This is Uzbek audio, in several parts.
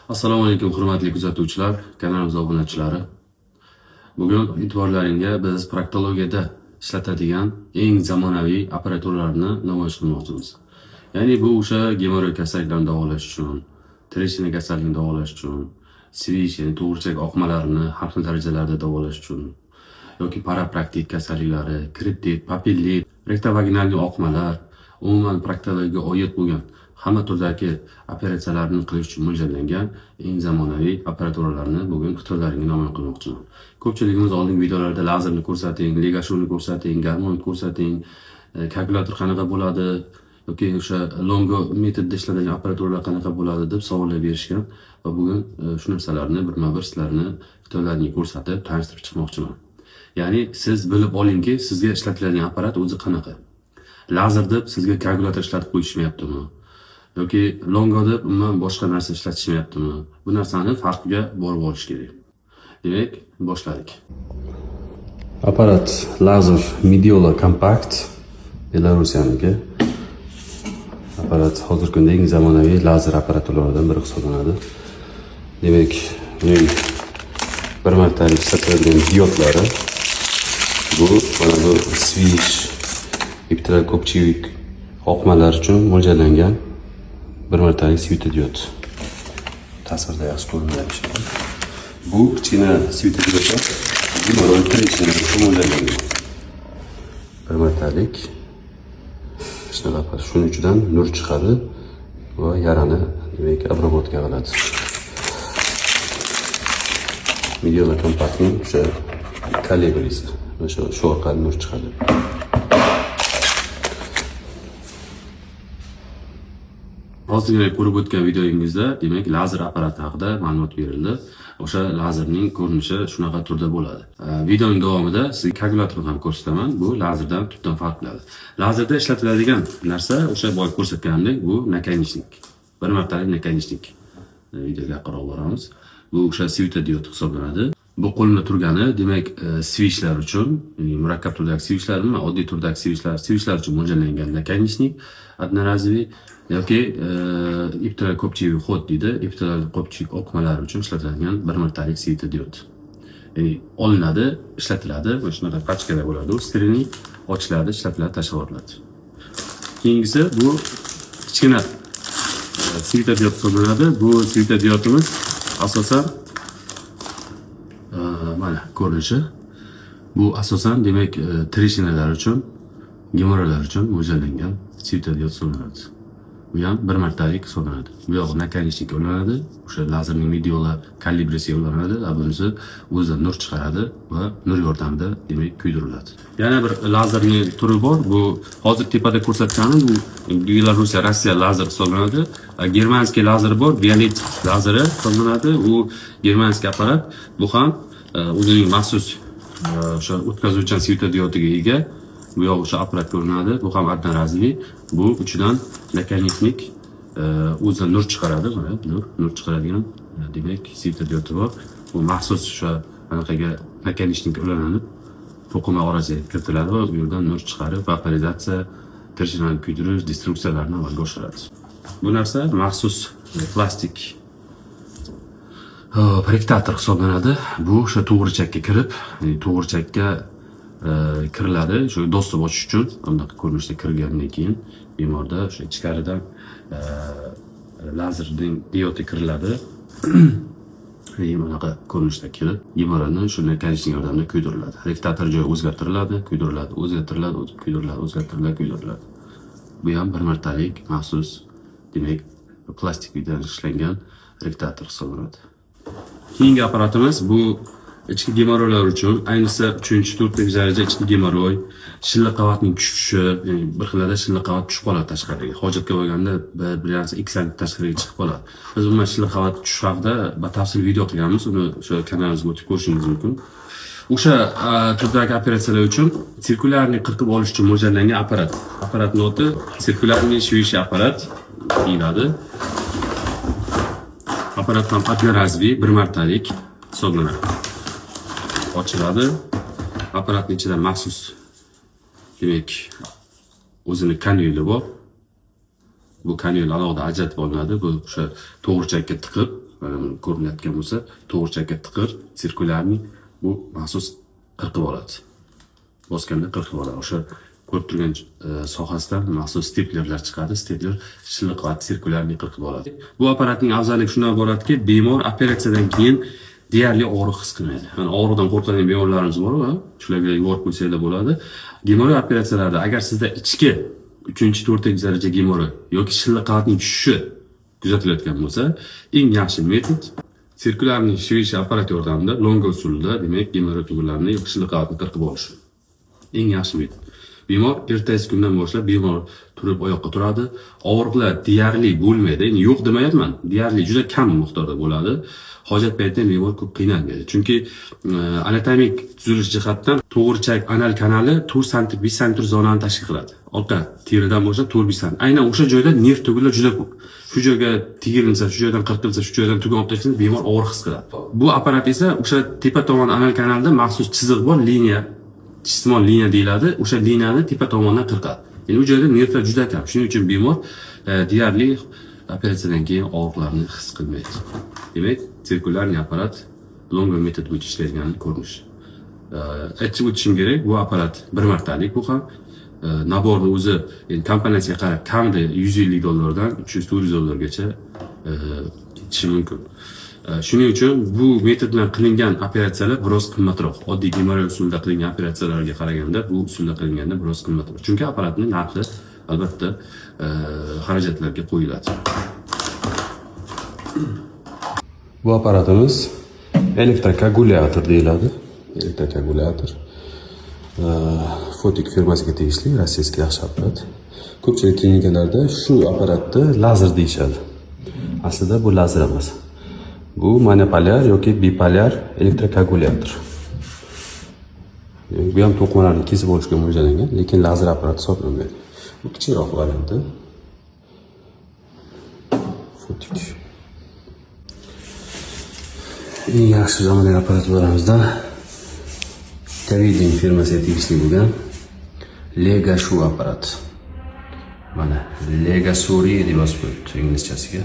Assalomu alaykum hurmatli kuzatuvchilar, kanalimiz obunachilari. Bugun e'tiborlaringga biz proktologiyada ishlatadigan eng zamonaviy apparaturalarni namoyish qilmoqchimiz. Ya'ni bu o'sha gemoroy kasalliklarini davolash uchun, treshina kasalligini davolash uchun, svish, ya'ni to'g'richak oqmalarini har xil darajalarda davolash uchun yoki parapraktik kasalliklari, kriptit, papillit, rektovaginal oqmalar, umuman proktologiyaga oid bo'lgan hamma turdagi operatsiyalarni qilish uchun mo'ljallangan eng zamonaviy apparaturalarni bugun e'tiborlaringizga namoyon qilmoqchiman. Ko'pchiligimiz oldingi videolarda lazerni ko'rsating, ligashuvni ko'rsating, garmon ko'rsating, kalkulyator qanaqa bo'ladi yoki o'sha longo metodda ishlanadigan apparaturalar qanaqa bo'ladi deb savollar berishgan va bugun shu narsalarni birma-bir sizlarni e'tiborlaringizga ko'rsatib, tanishtirib chiqmoqchiman. Ya'ni siz bilib olingki, sizga ishlatiladigan apparat o'zi qanaqa. Lazer deb sizga kalkulyator ishlatib qo'yishmayaptimi? yoki longo deb umuman boshqa narsa ishlatishmayaptimi? Bu narsani farqiga borib olish kerak. Demak, boshladik. Apparat lazer Midiola Compact Belarusyaniki. Apparat hozirgi kunda eng zamonaviy lazer apparaturalaridan biri hisoblanadi. Demak, uning bir martalik ishlatiladigan diodlari bu mana bu svish, iptiral ko'pchilik oqmalar uchun mo'ljallangan bir martalik svetodyod. Tasvirda yaxshi ko'rinadi. Bu kichkina svetodyodlar gemoroy treshina uchun mo'ljallangan. Bir martalik shunaqa shuning ichidan nur chiqadi va yarani demak obработка qiladi. Midiola Compactning o'sha kalibrisi shu orqali nur chiqadi. Hozirgi ko'rib o'tgan videoyingizda demak lazer apparati haqida ma'lumot berildi. O'sha lazerning ko'rinishi shunaqa turda bo'ladi. Videoning davomida sizga kalkulyatorni ham ko'rsataman. Bu lazerdan tubdan farq qiladi. Lazerda ishlatiladigan narsa o'sha boya ko'rsatganimdek bu nakanichnik. Bir martalik nakanichnik. Videoga qarab boramiz. Bu o'sha svetodyod hisoblanadi. Bu qo'lda turgani demak svishlar uchun, ya'ni murakkab turdagi svishlarmi, oddiy turdagi svishlar uchun mo'ljallangan nakanichnik, одноразовый yoki iptiral ko'pchilik xod deydi, iptiral ko'pchilik oqmalari uchun ishlatiladigan bir martalik svetodyod. Ya'ni olinadi, ishlatiladi, va shunaqa pachkalar bo'ladi. U strinli ochiladi, ishlatiladi, tashlab yuboriladi. Keyingisi bu kichkina svetodyod hisoblanadi. Bu svetodyodimiz asosan mana ko'rinishi. Bu asosan demak treshinalar uchun, gemoroylar uchun mo'ljallangan svetodyod hisoblanadi. Bu ham bir martalik hisoblanadi. Bu yo'q nakanichnik ulanadi, o'sha lazerning Midiola kalibrasiga ulanadi, bunisi o'zidan nur chiqaradi va nur yordamida demak kuydiriladi. Yana bir lazerning turi bor. Bu hozir tepada ko'rsatganim bu Belarus, Rossiya lazer hisoblanadi. Germanskiy lazer bor, Violet lazeri hisoblanadi. U germanskiy apparat. Bu ham o'zining maxsus o'sha o'tkazuvchan svetodyodiga ega. Bu yo'q o'sha apparat ko'rinadi. Bu ham одноразовый. Bu uchidan nakanichnik o'zidan nur chiqaradi, mana nur chiqaradigan demak svetodyodi bor. Bu maxsus o'sha anaqaga nakanichnik ulanadi. To'qima orasiga kiritiladi va bu yerdan nur chiqarib, vaporizatsiya, tirshinani kuydirish, destruksiyalarni amalga oshiradi. Bu narsa maxsus plastik projektor hisoblanadi. Bu o'sha to'g'richakka kirib, to'g'richakka kiriladi. Shu dostуп ochish uchun bunaqa ko'rinishda kirgandan keyin bemorda o'sha ichkaridan lazerning diodi kiriladi. Bunaqa ko'rinishda kirib, gemoroyni shu nakanichnik yordamida kuydiriladi. Rektator joyi o'zgartiriladi, kuydiriladi, o'zgartiriladi, kuydiriladi, o'zgartiriladi, kuydiriladi. Bu ham bir martalik maxsus demak plastikdan ishlangan rektator hisoblanadi. Keyingi apparatimiz bu ichki gemoroylar uchun, ayniqsa 3-4 daraja ichki gemoroy, shilla qavatning tushishi, ya'ni bir xillarda shilla qavat tushib qoladi tashqariga. Hojatga bo'lganda bir narsa X tashqariga chiqib qoladi. Biz umuman shilla qavat tushish haqida batafsil video qilganmiz, uni o'sha kanalimizga o'tib ko'rishingiz mumkin. O'sha turdagi operatsiyalar uchun sirkulyarni qirqib olish uchun mo'ljallangan apparat. Apparatning oti sirkulyarniy svish apparat deyiladi. Apparat ham одноразовый, bir martalik hisoblanadi. Ochiladi. Apparatning ichida maxsus demak o'zining kanyuli bor. Bu kanyul alohida ajratib olinadi. Bu o'sha to'g'richakka tiqib, ko'rinayotgan bo'lsa, to'g'richakka tiqir, sirkulyarniy bu maxsus qirqib oladi. Bosganda qirqib oladi. O'sha ko'rib turgan sohasidan maxsus steplerlar chiqadi. Stepler shilliq va sirkulyarniy qirqib oladi. Bu apparatning afzalligi shundan iboratki, bemor operatsiyadan keyin deyarli og'riq his qilmaydi. Yani og'riqdan qo'rqadigan bemorlarimiz bor, shularga yuborib qo'ysanglar bo'ladi. Gemoroy operatsiyalarida agar sizda ichki 3-4 daraja gemoroy yoki shilliq qavatning tushishi kuzatilayotgan bo'lsa, eng yaxshi metod sirkulyarniy shivish apparat yordamida longa usulida, demak, gemoroy tugunlarini yoki shilliq qavatni qirqib olish. Eng yaxshi metod. Bemor ertasi kundan boshlab bemor turib oyoqqa turadi. Og'riqlar deyarli bo'lmaydi. Endi yo'q demayapman. Deyarli juda kam miqdorda bo'ladi. Hojat paytida bemor ko'p qiynalmaydi. Chunki anatomik tuzilish jihatdan to'g'richak anal kanali 4 sm 5 sm zonani tashkil qiladi. Orqa teridan boshlab 4-5 sm. Aynan o'sha joyda nerv tugunlar juda ko'p. Shu joyga tegirilsa, shu joydan qirqilsa, shu joydan tugun olib tashlasa, bemor og'riq his qiladi. Bu apparat esa o'sha tepa tomon anal kanalida maxsus chiziq bor, liniya, jismon liniya deyiladi. O'sha liniyani tepa tomondan qirqadi. Ya'ni u joyda nervlar juda kam. Shuning uchun bemor deyarli operatsiyadan keyin og'riqlarni his qilmaydi. Demak, sirkulyarniy apparat longa metod bo'yicha ishlaydigan ko'rinish. Aytib o'tishim kerak, bu apparat bir martalik, bu ham naborni o'zi kompaniyasiga qarab kamida $150 dan $300-400 ketishi mumkin. Shuning uchun bu metod bilan qilingan operatsiyalar biroz qimmatroq. Oddiy gemoroy usulida qilingan operatsiyalarga qaraganda bu usulda qilinganda biroz qimmatroq. Chunki apparatning narxi albatta xarajatlarga qo'yiladi. Bu apparatimiz elektrokagulyator deyiladi. Elektrokagulyator. Fotik firmasiga tegishli rossiyskiy yaxshi apparat. Ko'pchilik klinikalarda shu apparatni lazer deyishadi. Aslida bu lazer emas. Bu monopolyar yoki bipolyar elektrokagulyator. Bu ham to'qimalarni kesib olishga mo'ljallangan, lekin lazer apparat hisoblanmaydi. Bu kichikroq varianti. Fotik. Eng yaxshi zamonaviy apparatlarimizdan Taviding firmasiga tegishli bo'lgan Legashu apparat. Mana Legasuri deb yozib qo'yibdi inglizchasiga.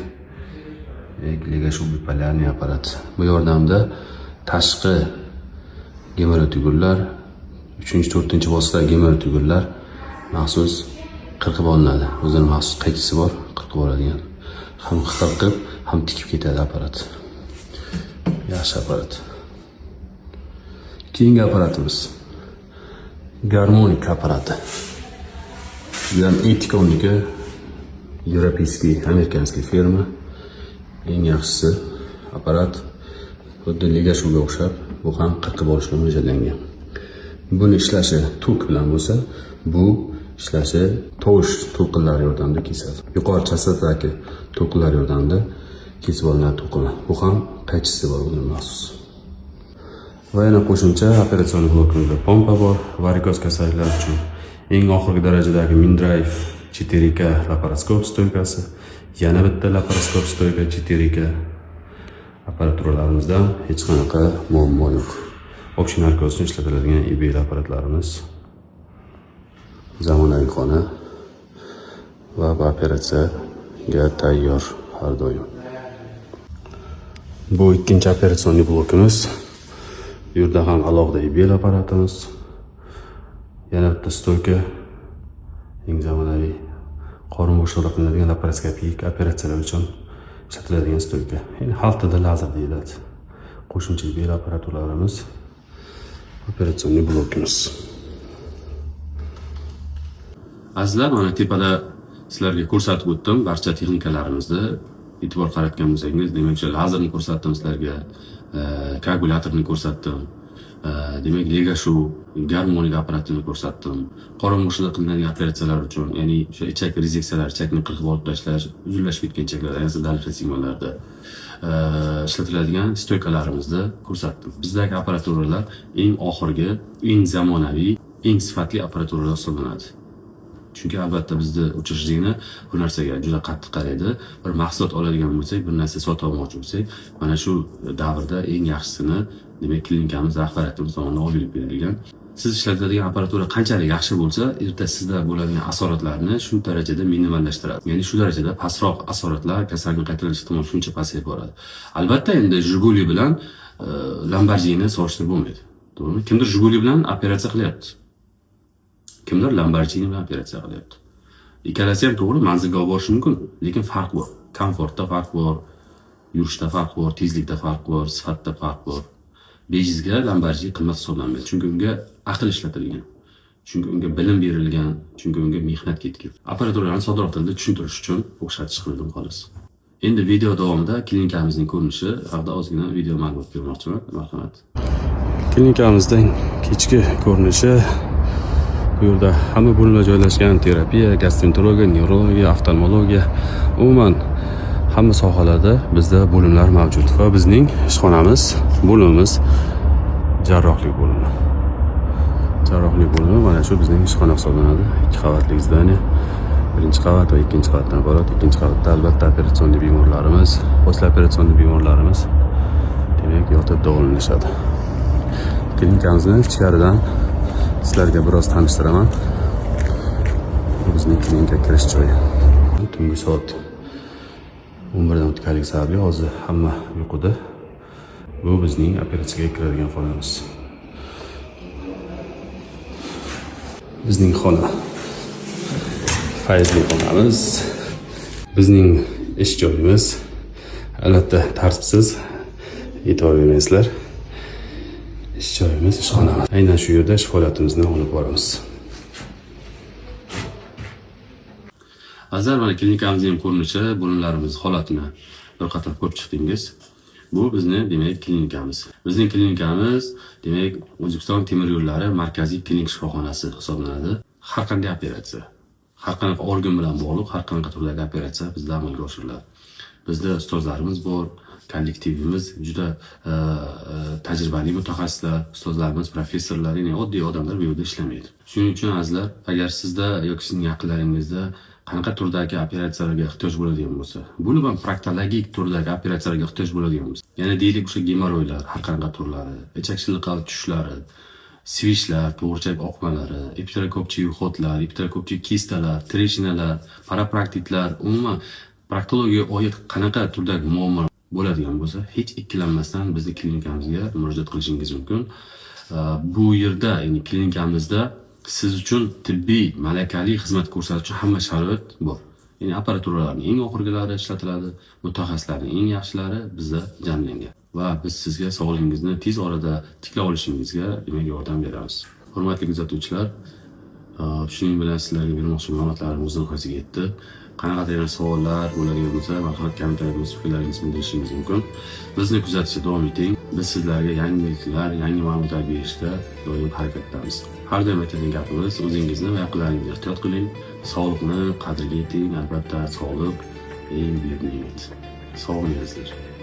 Legashu bipolyarniy apparat. Bu yordamda tashqi gemoroy tugunlar, 3-4 vosita gemoroy tugunlar maxsus qirqib olinadi. O'zining maxsus qaychisi bor, qirqib oladigan. Ham qirqib, ham tikib ketadi apparat. Yaxshi apparat. Keyingi apparatimiz garmonik apparati. Bu ham Etikonniki, европейский, amerikanskiy firma. Eng yaxshisi apparat xuddi Legashuga o'xshab, bu ham qirqib olishga mo'ljallangan. Buni ishlashi tok bilan bo'lsa, bu ishlashi tovush to'lqinlari yordamida kesadi. Yuqori chastotadagi to'lqinlar yordamida kesib olinadi to'lqinlar. Bu ham qaychisi bor, uni maxsus. Va yana qo'shimcha operatsion blokimizda pompa bor, varikoz kasalliklari uchun eng oxirgi darajadagi Mindrive 4K laparoskop stoykasi, yana bitta laparoskop stoyka 4K apparaturalarımızdan hech qanaqa muammo yo'q. Общий narkoz uchun ishlatiladigan IBL apparatlarimiz, zamonaviy xona va operatsiyaga tayyor har doim. Bu ikkinchi operatsion blokimiz. Bu yerda ham alohida IBL apparatimiz, yana bitta stoyka, eng zamonaviy qorin bo'shlig'ida qilinadigan laparoskopik operatsiyalar uchun ishlatiladigan stoyka. Ya'ni xalq tilida lazer deyiladi. Qo'shimcha IBL apparaturlarimiz, operatsion blokimiz. Azizlar, mana tepada sizlarga ko'rsatib o'tdim barcha texnikalarimizni. E'tibor qaratgan bo'lsangiz, demak, o'sha lazerni ko'rsatdim sizlarga, koagulyatorni ko'rsatdim. Demak, Legashu garmonik apparatini ko'rsatdim. Qorin bo'shlig'ida qilinadigan operatsiyalar uchun, ya'ni o'sha ichak rezeksiyalar, ichakni qirqib olib tashlash, uzunlashib ketgan ichaklar, ayniqsa dalil signallarda ishlatiladigan stoykalarimizni ko'rsatdim. Bizdagi apparaturalar eng oxirgi, eng zamonaviy, eng sifatli apparaturalar hisoblanadi. Chunki albatta bizni uchrashuvni bu narsaga juda qattiq qaraydi. Bir mahsulot oladigan bo'lsak, bir narsa sotib olmoqchi bo'lsak, mana shu davrda eng yaxshisini, demak, klinikamiz rahbariyatimiz tomonidan olib berilgan siz ishlatadigan apparatura qanchalik yaxshi bo'lsa, erta sizda bo'ladigan asoratlarni shu darajada minimallashtiradi. Ya'ni shu darajada pastroq asoratlar, kasallik qaytarilish ehtimoli shuncha pasayib boradi. Albatta endi Jiguli bilan Lamborghini solishtirib bo'lmaydi. To'g'rimi? Kimdir Jiguli bilan operatsiya qilyapti. Kimdir Lamborghini bilan operatsiya qilyapti. Ikkalasi ham to'g'ri manzilga olib borishi mumkin, lekin farq bor. Komfortda farq bor, yurishda farq bor, tezlikda farq bor, sifatda farq bor. Bejizga Lamborghini qimmat hisoblanmaydi, chunki unga aql ishlatilgan, chunki unga bilim berilgan, chunki unga mehnat ketgan. Apparaturani soddaroq tilda tushuntirish uchun o'xshatish qildim xolos. Endi video davomida klinikamizning ko'rinishi haqida ozgina video ma'lumot bermoqchiman. Marhamat. Klinikamizning kechki ko'rinishi. Bu yerda hamma bo'limlar joylashgan: terapiya, gastroenterologiya, nevrologiya, oftalmologiya, umuman hamma sohalarda bizda bo'limlar mavjud va bizning ishxonamiz, bo'limimiz jarrohlik bo'limi. Jarrohlik bo'limi mana shu bizning ishxona hisoblanadi. 2 qavatli zdaniya. Birinchi qavat va ikkinchi qavatdan iborat. Ikkinchi qavatda albatta operatsion bemorlarimiz, postoperasion bemorlarimiz demak yotib davolanishadi. Klinikamizni ichkaridan sizlarga biroz tanishtiraman. Bu bizning klinikaga kirish joyi. Tungi soat 11 dan o'tganligi sababli hozir hamma uyquda. Bu bizning operatsiyaga kiradigan xonamiz. Bizning xona. Fayzli xonamiz. Bizning ish joyimiz. Albatta tartibsiz, e'tibor bermaysizlar. Ish joyimiz, ishxonamiz. Aynan shu yerda ish faoliyatimizni olib boramiz. Azar mana klinikamizning ko'rinishi, bo'limlarimiz holatini bir qator ko'rib chiqdingiz. Bu bizning demak klinikamiz. Bizning klinikamiz demak O'zbekiston temir yo'llari markaziy klinik shifoxonasi hisoblanadi. Har qanday operatsiya, har qanaqa organ bilan bog'liq har qanaqa turdagi operatsiya bizda amalga oshiriladi. Bizda ustozlarimiz bor, kollektivimiz juda tajribali mutaxassislar, ustozlarimiz, professorlar, ya'ni oddiy odamlar bu yerda ishlamaydi. Shuning uchun azizlar, agar sizda yoki sizning yaqinlaringizda qanaqa turdagi operatsiyalarga ehtiyoj bo'ladigan bo'lsa, buni ham proktologik turdagi operatsiyalarga ehtiyoj bo'ladigan bo'lsa, ya'ni deylik o'sha gemoroylar, har qanaqa turlari, ichak shilqali tushishlari, svishlar, to'g'richak oqmalari, epiterokopchik yuxotlar, epiterokopchik kistalar, treshinalar, parapraktitlar, umuman proktologiyaga oid qanaqa turdagi muammo bo'ladigan bo'lsa, hech ikkilanmasdan bizning klinikamizga murojaat qilishingiz mumkin. Bu yerda, ya'ni klinikamizda siz uchun tibbiy, malakali xizmat ko'rsatish uchun hamma sharoit bor. Ya'ni apparaturalarning eng oxirgilari ishlatiladi, mutaxassislarning eng yaxshilari bizda jamlangan va biz sizga sog'lig'ingizni tez orada tiklab olishingizga demak yordam beramiz. Hurmatli kuzatuvchilar, shuning bilan sizlarga bermoqchi ma'lumotlarim o'z nihoyasiga yetdi. Qanaqadir yana savollar bo'ladigan bo'lsa, marhamat kommentariyada o'z fikrlaringizni bildirishingiz mumkin. Bizni kuzatishda davom eting. Biz sizlarga yangiliklar, yangi ma'lumotlar berishda doim harakatdamiz. Har doim aytadigan gapimiz, o'zingizni va yaqinlaringizni ehtiyot qiling. Sog'liqni qadriga yeting. Albatta, sog'liq eng buyuk ne'mat. Sog' bo'linglar.